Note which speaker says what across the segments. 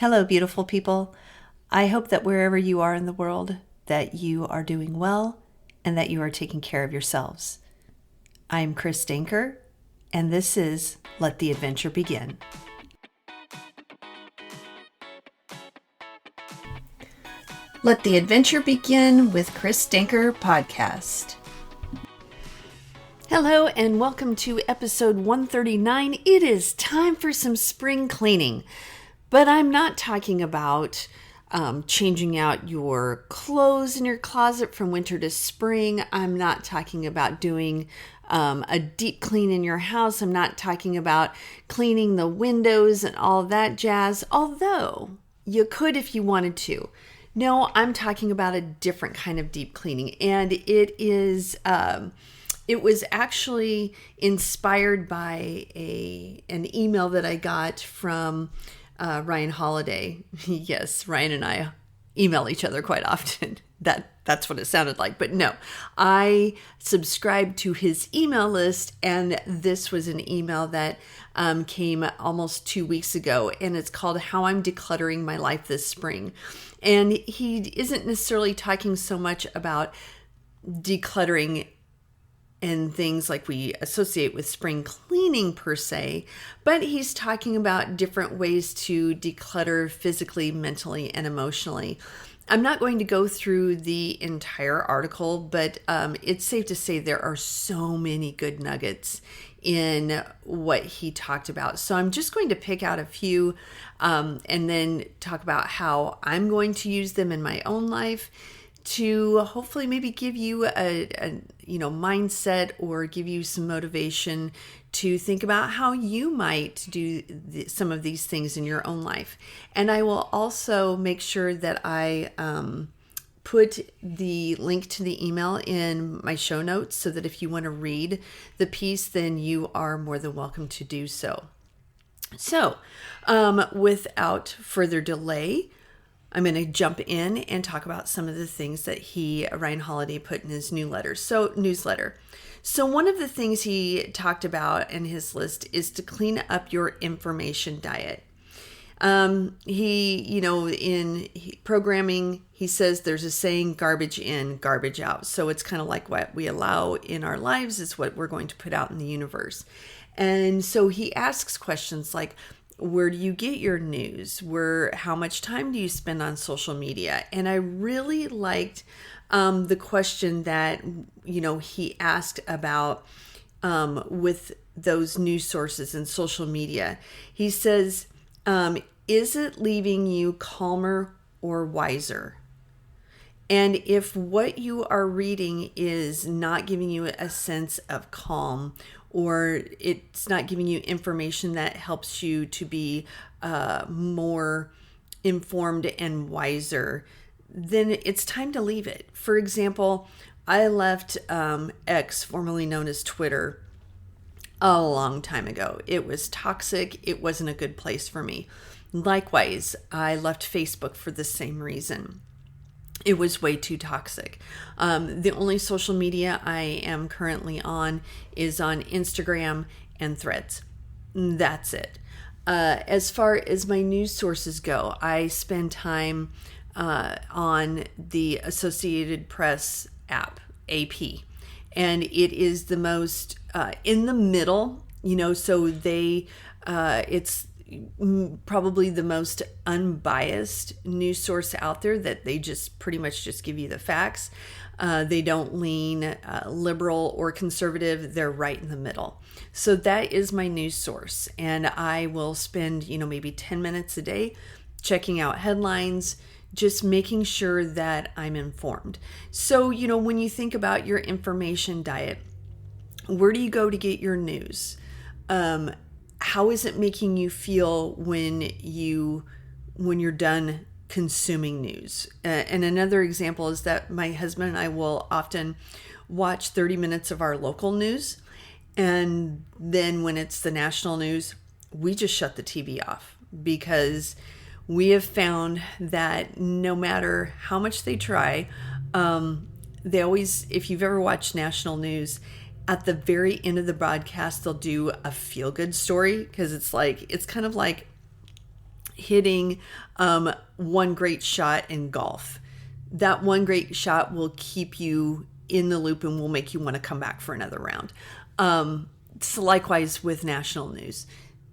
Speaker 1: Hello, beautiful people. I hope that wherever you are in the world, that you are doing well and that you are taking care of yourselves. I'm Chris Danker, and this is Let the Adventure Begin. Let the Adventure Begin with Chris Danker podcast. Hello, and welcome to episode 139. It is time for some spring cleaning. But I'm not talking about changing out your clothes in your closet from winter to spring. I'm not talking about doing a deep clean in your house. I'm not talking about cleaning the windows and all that jazz, although you could if you wanted to. No, I'm talking about a different kind of deep cleaning, and it was actually inspired by an email that I got from Ryan Holiday. Yes, Ryan and I email each other quite often. That's what it sounded like. But no, I subscribed to his email list, and this was an email that came almost 2 weeks ago, and it's called How I'm Decluttering My Life This Spring. And he isn't necessarily talking so much about decluttering and things like we associate with spring cleaning per se, but he's talking about different ways to declutter physically, mentally, and emotionally. I'm not going to go through the entire article, but it's safe to say there are so many good nuggets in what he talked about. So I'm just going to pick out a few and then talk about how I'm going to use them in my own life to hopefully maybe give you a mindset or give you some motivation to think about how you might do some of these things in your own life. And I will also make sure that I put the link to the email in my show notes so that if you want to read the piece, then you are more than welcome to do so. So without further delay, I'm going to jump in and talk about some of the things that Ryan Holiday, put in his newsletter. So one of the things he talked about in his list is to clean up your information diet. In programming, he says there's a saying, garbage in, garbage out. So it's kind of like what we allow in our lives is what we're going to put out in the universe. And so he asks questions like, where do you get your news? How much time do you spend on social media? And I really liked the question that, he asked about with those news sources and social media. He says, is it leaving you calmer or wiser? And if what you are reading is not giving you a sense of calm, or it's not giving you information that helps you to be more informed and wiser, then it's time to leave it. For example, I left X, formerly known as Twitter, a long time ago. It was toxic. It wasn't a good place for me. Likewise, I left Facebook for the same reason. It was way too toxic. The only social media I am currently on is on Instagram and Threads. That's it. As far as my news sources go, I spend time on the Associated Press app, AP. And it is the most in the middle, so it's probably the most unbiased news source out there, that they just pretty much just give you the facts. They don't lean liberal or conservative. They're right in the middle. So that is my news source. And I will spend, maybe 10 minutes a day checking out headlines, just making sure that I'm informed. So, when you think about your information diet, where do you go to get your news? How is it making you feel when you're done consuming news? And another example is that my husband and I will often watch 30 minutes of our local news. And then when it's the national news, we just shut the TV off, because we have found that no matter how much they try, they always, if you've ever watched national news, at the very end of the broadcast, they'll do a feel-good story, because it's kind of like hitting one great shot in golf. That one great shot will keep you in the loop and will make you want to come back for another round. So likewise with national news.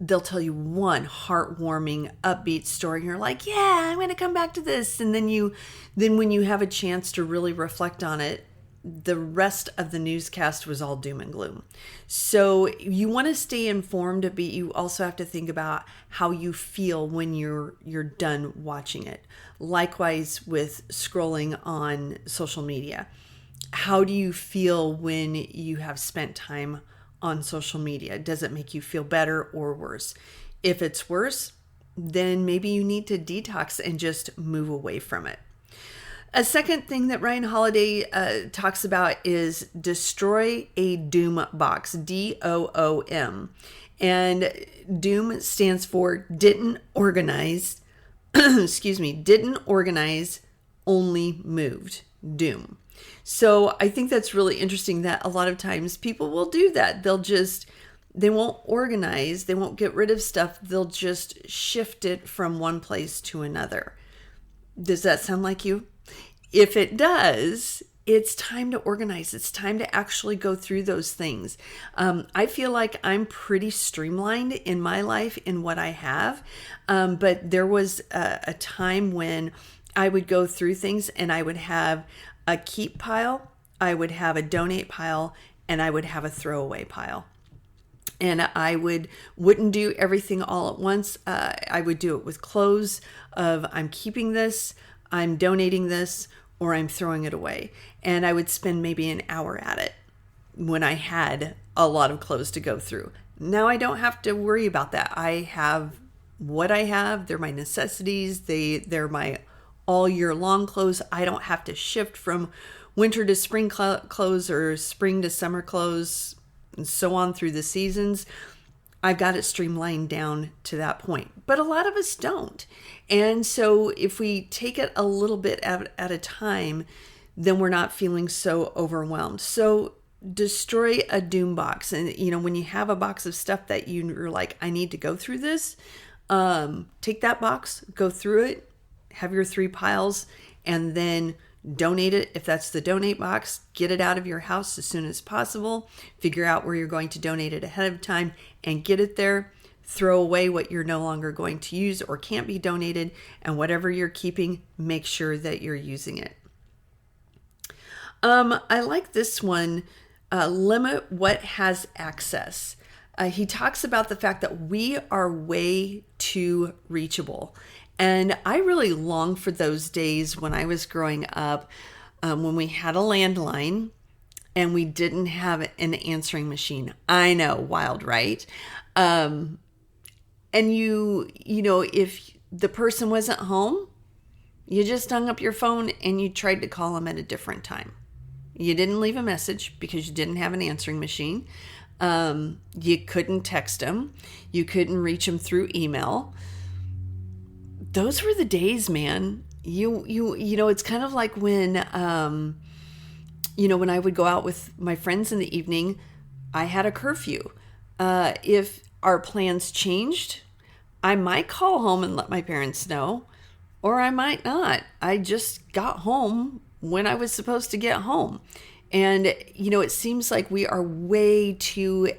Speaker 1: They'll tell you one heartwarming, upbeat story, and you're like, yeah, I'm going to come back to this. And then when you have a chance to really reflect on it, the rest of the newscast was all doom and gloom. So you want to stay informed, but you also have to think about how you feel when you're done watching it. Likewise with scrolling on social media. How do you feel when you have spent time on social media? Does it make you feel better or worse? If it's worse, then maybe you need to detox and just move away from it. A second thing that Ryan Holiday talks about is destroy a doom box, DOOM. And doom stands for didn't organize, didn't organize, only moved, doom. So I think that's really interesting that a lot of times people will do that. They won't organize, they won't get rid of stuff, they'll just shift it from one place to another. Does that sound like you? If it does, it's time to organize. It's time to actually go through those things. I feel like I'm pretty streamlined in my life in what I have. But there was a time when I would go through things and I would have a keep pile, I would have a donate pile, and I would have a throwaway pile. And I wouldn't do everything all at once. I would do it with clothes of I'm keeping this, I'm donating this, or I'm throwing it away. And I would spend maybe an hour at it when I had a lot of clothes to go through. Now I don't have to worry about that. I have what I have. They're my necessities. They're my all year long clothes. I don't have to shift from winter to spring clothes or spring to summer clothes and so on through the seasons. I've got it streamlined down to that point, but a lot of us don't. And so if we take it a little bit at a time, then we're not feeling so overwhelmed. So destroy a doom box. And when you have a box of stuff that you're like, I need to go through this, take that box, go through it, have your 3 piles, and then donate it. If that's the donate box, get it out of your house as soon as possible. Figure out where you're going to donate it ahead of time and get it there. Throw away what you're no longer going to use or can't be donated, and whatever you're keeping, make sure that you're using it. I like this one, limit what has access. He talks about the fact that we are way too reachable. And I really long for those days when I was growing up, when we had a landline and we didn't have an answering machine. I know, wild, right? And if the person wasn't home, you just hung up your phone and you tried to call them at a different time. You didn't leave a message because you didn't have an answering machine. You couldn't text them. You couldn't reach them through email. Those were the days, man. It's kind of like when, when I would go out with my friends in the evening, I had a curfew. If our plans changed, I might call home and let my parents know, or I might not. I just got home when I was supposed to get home. And, it seems like we are way too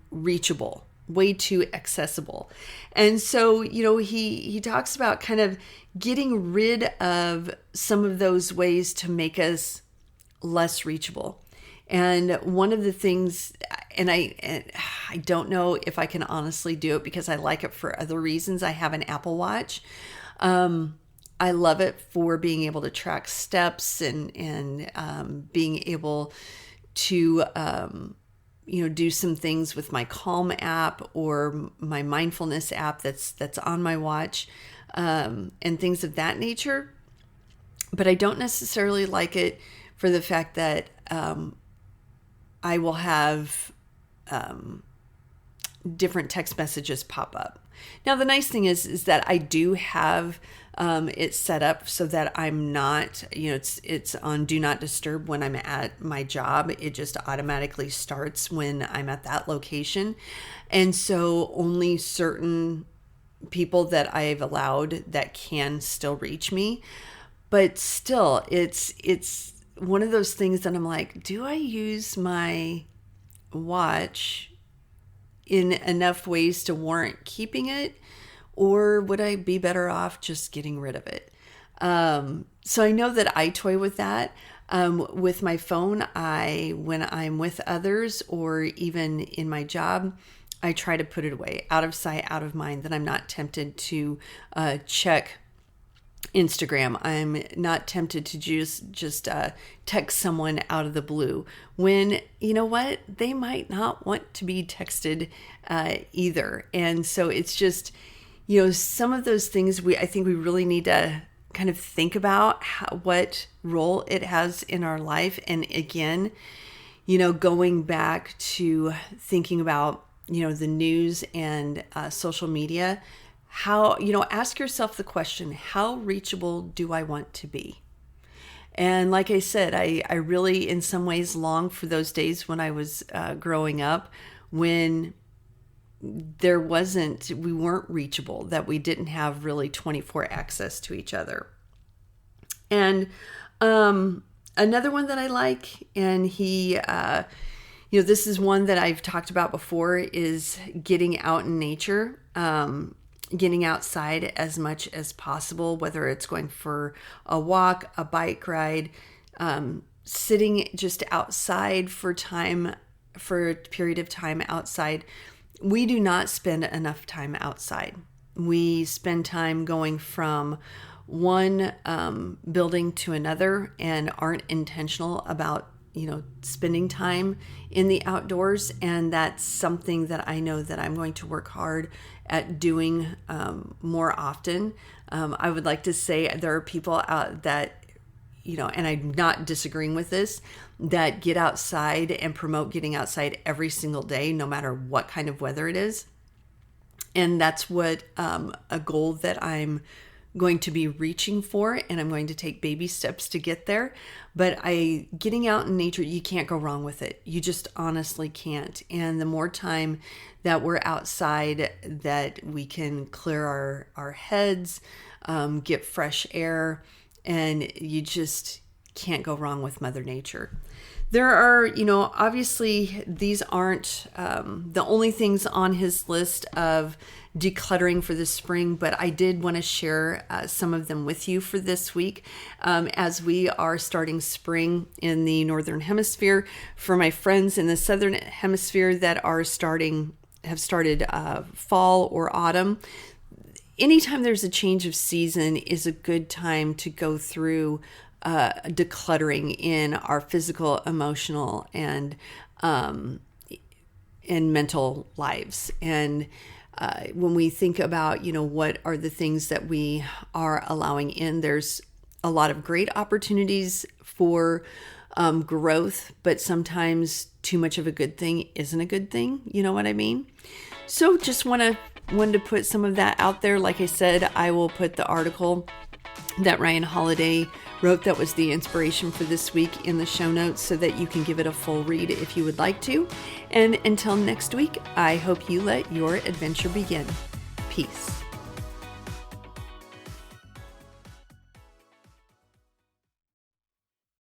Speaker 1: reachable, way too accessible. And so, he talks about kind of getting rid of some of those ways to make us less reachable. And one of the things, and I don't know if I can honestly do it because I like it for other reasons. I have an Apple Watch. I love it for being able to track steps and being able to do some things with my Calm app or my mindfulness app that's on my watch, and things of that nature. But I don't necessarily like it for the fact that I will have different text messages pop up. Now, the nice thing is that I do have it set up so that I'm not, it's on do not disturb when I'm at my job. It just automatically starts when I'm at that location. And so only certain people that I've allowed that can still reach me. But still, it's one of those things that I'm like, do I use my watch in enough ways to warrant keeping it? Or would I be better off just getting rid of it? So I know that I toy with that. With my phone, when I'm with others or even in my job, I try to put it away, out of sight, out of mind, that I'm not tempted to check Instagram. I'm not tempted to just text someone out of the blue when, you know what, they might not want to be texted either. And so it's just, some of those things I think we really need to kind of think about what role it has in our life. And again, going back to thinking about, the news and social media, how, ask yourself the question, how reachable do I want to be? And like I said, I really, in some ways, long for those days when I was growing up, when we weren't reachable, that we didn't have really 24 access to each other. And another one that I like, and this is one that I've talked about before, is getting out in nature, getting outside as much as possible, whether it's going for a walk, a bike ride, sitting just outside for a period of time outside. We do not spend enough time outside. We spend time going from one building to another and aren't intentional about, spending time in the outdoors. And that's something that I know that I'm going to work hard at doing more often. I would like to say there are people out that, and I'm not disagreeing with this, that get outside and promote getting outside every single day, no matter what kind of weather it is. And that's what a goal that I'm going to be reaching for, and I'm going to take baby steps to get there. But getting out in nature, you can't go wrong with it. You just honestly can't. And the more time that we're outside, that we can clear our heads, get fresh air, and you just can't go wrong with Mother Nature. There are, obviously these aren't the only things on his list of decluttering for the spring, but I did want to share some of them with you for this week as we are starting spring in the Northern Hemisphere. For my friends in the Southern Hemisphere that have started fall or autumn, anytime there's a change of season is a good time to go through decluttering in our physical, emotional, and mental lives. And when we think about, what are the things that we are allowing in, there's a lot of great opportunities for growth, but sometimes too much of a good thing isn't a good thing. You know what I mean? So just wanted to put some of that out there. Like I said, I will put the article that Ryan Holiday wrote that was the inspiration for this week in the show notes so that you can give it a full read if you would like to. And until next week, I hope you let your adventure begin. Peace.